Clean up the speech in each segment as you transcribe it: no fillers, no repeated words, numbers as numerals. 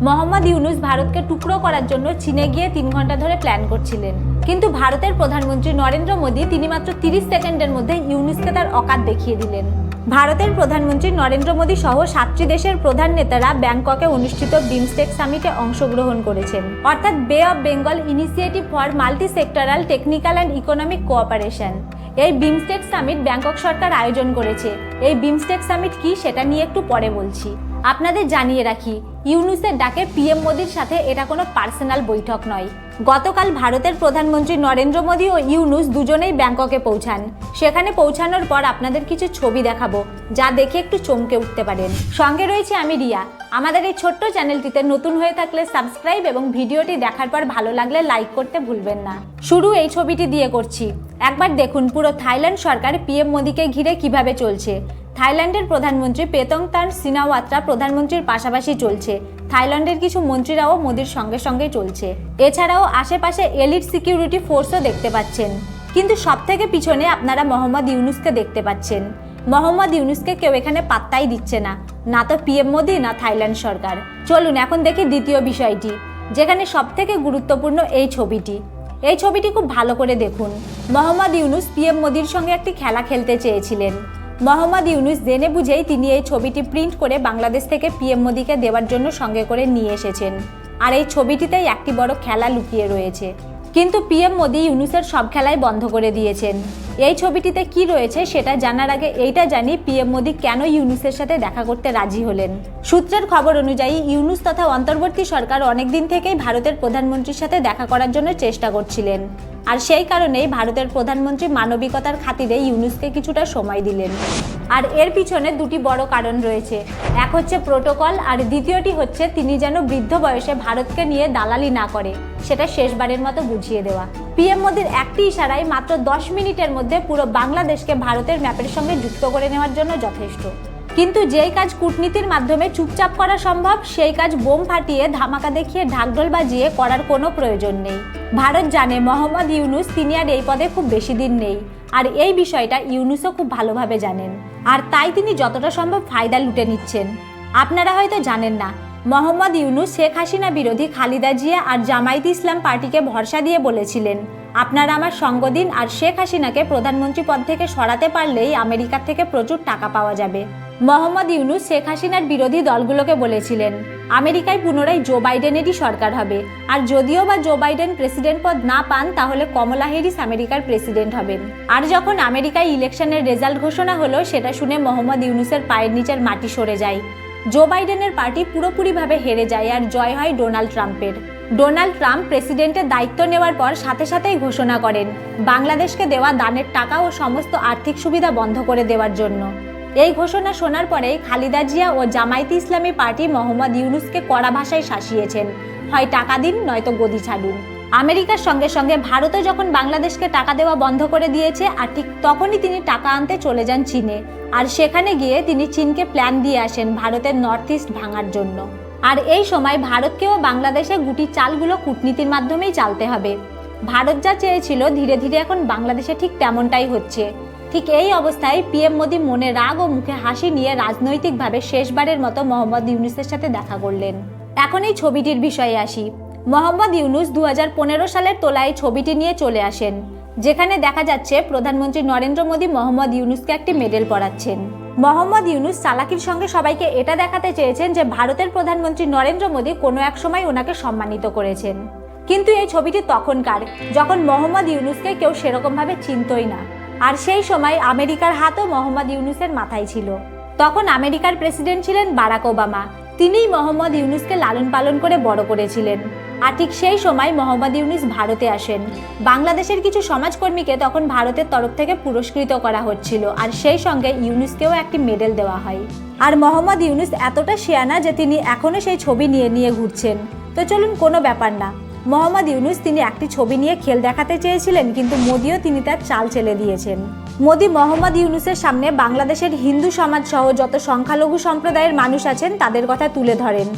মোহাম্মদ ইউনূস ভারতকে টুকরো করার জন্য চীনে গিয়ে 3 ঘন্টা ধরে প্ল্যান করছিলেন, কিন্তু ভারতের প্রধানমন্ত্রী নরেন্দ্র মোদী তিনি মাত্র 30 সেকেন্ডের মধ্যে ইউনূসকে তার অকাত দেখিয়ে দিলেন। ভারতের প্রধানমন্ত্রী নরেন্দ্র মোদী সহ 7টি দেশের প্রধান নেতারা ব্যাংককে অনুষ্ঠিত বিমস্টেক সামিটে অংশগ্রহণ করেছেন, অর্থাৎ বে of Bengal initiative for multi sectoral technical and economic cooperation. এই বিমস্টেক সামিট ব্যাংকক সরকার আয়োজন করেছে। এই বিমস্টেক সামিট কি সেটা নিয়ে একটু পরে বলছি। আপনাদের জানিয়ে রাখি, ইউনূসের ডাকে পিএম মোদির সাথে এটা কোনো পার্সোনাল বৈঠক নয়। গতকাল ভারতের প্রধানমন্ত্রী নরেন্দ্র মোদী ও ইউনূস দুজনেই ব্যাংককে পৌঁছান। সেখানে পৌঁছানোর পর আপনাদের কিছু ছবি দেখাবো, যা দেখে একটু চমকে উঠতে পারেন। সঙ্গে রয়েছে আমি রিয়া। আমাদের এই ছোট্ট চ্যানেলটিতে নতুন হয়ে থাকলে সাবস্ক্রাইব এবং ভিডিওটি দেখার পর ভালো লাগলে লাইক করতে ভুলবেন না। শুরু এই ছবিটি দিয়ে করছি। একবার দেখুন পুরো থাইল্যান্ড সরকার পিএম মোদীকে ঘিরে কিভাবে চলছে। থাইল্যান্ডের প্রধানমন্ত্রী পেতংতান সিনাওয়াত্রা প্রধানমন্ত্রীর পাশাপাশি চলছে। থাইল্যান্ডের কিছু মন্ত্রীরাও মোদীর সঙ্গে সঙ্গে চলছে। এছাড়াও আশেপাশে এলিট সিকিউরিটি ফোর্সও দেখতে পাচ্ছেন। কিন্তু সবথেকে পিছনে আপনারা মোহাম্মদ ইউনূসকে দেখতে পাচ্ছেন। মোহাম্মদ ইউনূসকে কেউ এখানে পাত্তাই দিচ্ছে না, না তো পিএম মোদী না থাইল্যান্ড সরকার। চলুন এখন দেখি দ্বিতীয় বিষয়টি, যেখানে সবথেকে গুরুত্বপূর্ণ এই ছবিটি। এই ছবিটি খুব ভালো করে দেখুন। মোহাম্মদ ইউনূস পিএম মোদীর সঙ্গে একটি খেলা খেলতে চেয়েছিলেন। মোহাম্মদ ইউনূস জেনে বুঝেই তিনি এই ছবিটি প্রিন্ট করে বাংলাদেশ থেকে পিএম মোদীকে দেওয়ার জন্য সঙ্গে করে নিয়ে এসেছেন। আর এই ছবিটিতেই একটি বড় খেলা লুকিয়ে রয়েছে। কিন্তু পিএম মোদী ইউনূসের সব খেলাই বন্ধ করে দিয়েছেন। এই ছবিটিতে কি রয়েছে সেটা জানার আগে এইটা জানি পিএম মোদী কেন ইউনূসের সাথে দেখা করতে রাজি হলেন। সূত্রের খবর অনুযায়ী ইউনূস তথা অন্তর্বর্তী সরকার অনেকদিন থেকেই ভারতের প্রধানমন্ত্রীর সাথে দেখা করার জন্য চেষ্টা করছিলেন। আর সেই কারণেই ভারতের প্রধানমন্ত্রী মানবিকতার খাতিরে ইউনূসকে কিছুটা সময় দিলেন। আর এর পিছনে দুটি বড় কারণ রয়েছে। এক হচ্ছে প্রোটোকল, আর দ্বিতীয়টি হচ্ছে তিনি যেন বৃদ্ধ বয়সে ভারতকে নিয়ে দালালি না করে, সেটা শেষবারের মতো বুঝিয়ে দেওয়া। পিএম মোদীর একটি ইশারায় মাত্র 10 মিনিটের মধ্যে পুরো বাংলাদেশকে ভারতের ম্যাপের সঙ্গে যুক্ত করে নেওয়ার জন্য যথেষ্ট। কিন্তু যেই কাজ কূটনীতির মাধ্যমে চুপচাপ করা সম্ভব, সেই কাজ বোম ফাটিয়ে ধামাকা দেখিয়ে ঢাকঢোল বাজিয়ে করার কোনো প্রয়োজন নেই। ভারত জানে মোহাম্মদ ইউনূস তিনি আর এই পদে খুব বেশি দিন নেই, আর এই বিষয়টা ইউনূসও খুব ভালোভাবে জানেন। আর তাই তিনি যতটা সম্ভব ফায়দা লুটে নিচ্ছেন। আপনারা হয়তো জানেন না, মোহাম্মদ ইউনূস শেখ হাসিনা বিরোধী খালেদা জিয়া আর জামায়াতে ইসলাম পার্টিকে ভরসা দিয়ে বলেছিলেন, আপনারা আমার সঙ্গ দিন আর শেখ হাসিনাকে প্রধানমন্ত্রী পদ থেকে সরাতে পারলেই আমেরিকার থেকে প্রচুর টাকা পাওয়া যাবে। মোহাম্মদ ইউনূস শেখ হাসিনার বিরোধী দলগুলোকে বলেছিলেন, আমেরিকায় পুনরায় জো বাইডেনেরই সরকার হবে, আর যদিও বা জো বাইডেন প্রেসিডেন্ট পদ না পান তাহলে কমলা হ্যারিস আমেরিকার প্রেসিডেন্ট হবেন। আর যখন আমেরিকায় ইলেকশনের রেজাল্ট ঘোষণা হলো, সেটা শুনে মোহাম্মদ ইউনূসের পায়ের নিচের মাটি সরে যায়। জো বাইডেনের পার্টি পুরোপুরিভাবে হেরে যায় আর জয় হয় ডোনাল্ড ট্রাম্পের। ডোনাল্ড ট্রাম্প প্রেসিডেন্টের দায়িত্ব নেওয়ার পর সাথে সাথেই ঘোষণা করেন বাংলাদেশকে দেওয়া দানের টাকা ও সমস্ত আর্থিক সুবিধা বন্ধ করে দেওয়ার জন্য। এই ঘোষণা শোনার পরেই খালেদা জিয়া ও জামায়াতে ইসলামী পার্টি মোহাম্মদ ইউনূসকে কড়া ভাষায় শাসিয়েছেন, হয় টাকা দিন নয়তো গদি ছাড়ুন। আমেরিকার সঙ্গে সঙ্গে ভারতও যখন বাংলাদেশকে টাকা দেওয়া বন্ধ করে দিয়েছে, আর ঠিক তখনই তিনি টাকা আনতে চলে যান চীনে। আর সেখানে গিয়ে তিনি চীনকে প্ল্যান দিয়ে আসেন ভারতের নর্থ ইস্ট ভাঙার জন্য। আর এই সময় ভারতকেও বাংলাদেশে গুটি চালগুলো কূটনীতির মাধ্যমেই চালতে হবে। ভারত যা চেয়েছিল ধীরে ধীরে এখন বাংলাদেশে ঠিক তেমনটাই হচ্ছে। ঠিক এই অবস্থায় পিএম মোদী মনে রাগ ও মুখে হাসি নিয়ে রাজনৈতিকভাবে শেষবারের মতো মোহাম্মদ ইউনূসের সাথে দেখা করলেন। এখন এই ছবিটির বিষয়ে আসি। মোহাম্মদ ইউনূস 2015 সালের তোলা এই ছবিটি নিয়ে চলে আসেন, যেখানে দেখা যাচ্ছে প্রধানমন্ত্রী নরেন্দ্র মোদী মোহাম্মদ ইউনূসকে একটি মেডেল পরাচ্ছেন। মোহাম্মদ ইউনূস চালাকির সঙ্গে সবাইকে এটা দেখাতে চেয়েছেন যে ভারতের প্রধানমন্ত্রী নরেন্দ্র মোদী কোনো এক সময় ওনাকে সম্মানিত করেছেন। কিন্তু এই ছবিটি তখনকার, যখন মোহাম্মদ ইউনূসকে কেউ সেরকমভাবে চিনতই না। আর সেই সময় আমেরিকার হাতও মোহাম্মদ ইউনূসের মাথায় ছিল। তখন আমেরিকার প্রেসিডেন্ট ছিলেন বারাক ওবামা। তিনিই মোহাম্মদ ইউনূসকে লালন পালন করে বড় করেছিলেন। আর ঠিক সেই সময় মোহাম্মদ ইউনূস ভারতে আসেন। বাংলাদেশের কিছু সমাজকর্মীকে তখন ভারতের তরফ থেকে পুরস্কৃত করা হচ্ছিল, আর সেই সঙ্গে ইউনূসকেও একটি মেডেল দেওয়া হয়। আর মোহাম্মদ ইউনূস এতটা শিয়ানা যে তিনি এখনও সেই ছবি নিয়ে নিয়ে ঘুরছেন। তো চলুন, কোনো ব্যাপার না। মোহাম্মদ ইউনূস তিনি একটি ছবি নিয়ে খেল দেখাতে চেয়েছিলেন, কিন্তু মোদিও তিনি তার চাল চেলে দিয়েছেন। মোদি মোহাম্মদ ইউনূসের সামনে বাংলাদেশের হিন্দু সমাজ সহ যত সংখ্যালঘু সম্প্রদায়ের মানুষ আছেন তাদের কথা তুলে ধরেন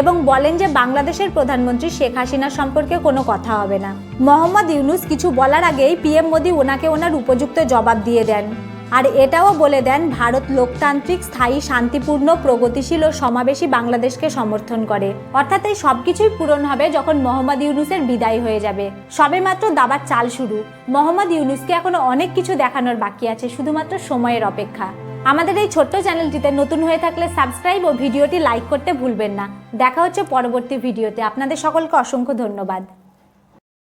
এবং বলেন যে বাংলাদেশের প্রধানমন্ত্রী শেখ হাসিনা সম্পর্কে কোনো কথা হবে না। মোহাম্মদ ইউনূস কিছু বলার আগেই পিএম মোদি ওনাকে ওনার উপযুক্ত জবাব দিয়ে দেন। আর এটাও বলে দেন ভারত লোকতান্ত্রিক, স্থায়ী, শান্তিপূর্ণ, প্রগতিশীল ও সমাবেশী বাংলাদেশকে সমর্থন করে। অর্থাৎ এই সবকিছুই পূরণ হবে যখন মোহাম্মদ ইউনূসের বিদায় হয়ে যাবে। সবেমাত্র দাবার চাল শুরু। মোহাম্মদ ইউনূসকে এখনো অনেক কিছু দেখানোর বাকি আছে, শুধুমাত্র সময়ের অপেক্ষা। আমাদের এই ছোট্ট চ্যানেলটিতে নতুন হয়ে থাকলে সাবস্ক্রাইব ও ভিডিওটি লাইক করতে ভুলবেন না। দেখা হচ্ছে পরবর্তী ভিডিওতে। আপনাদের সকলকে অসংখ্য ধন্যবাদ।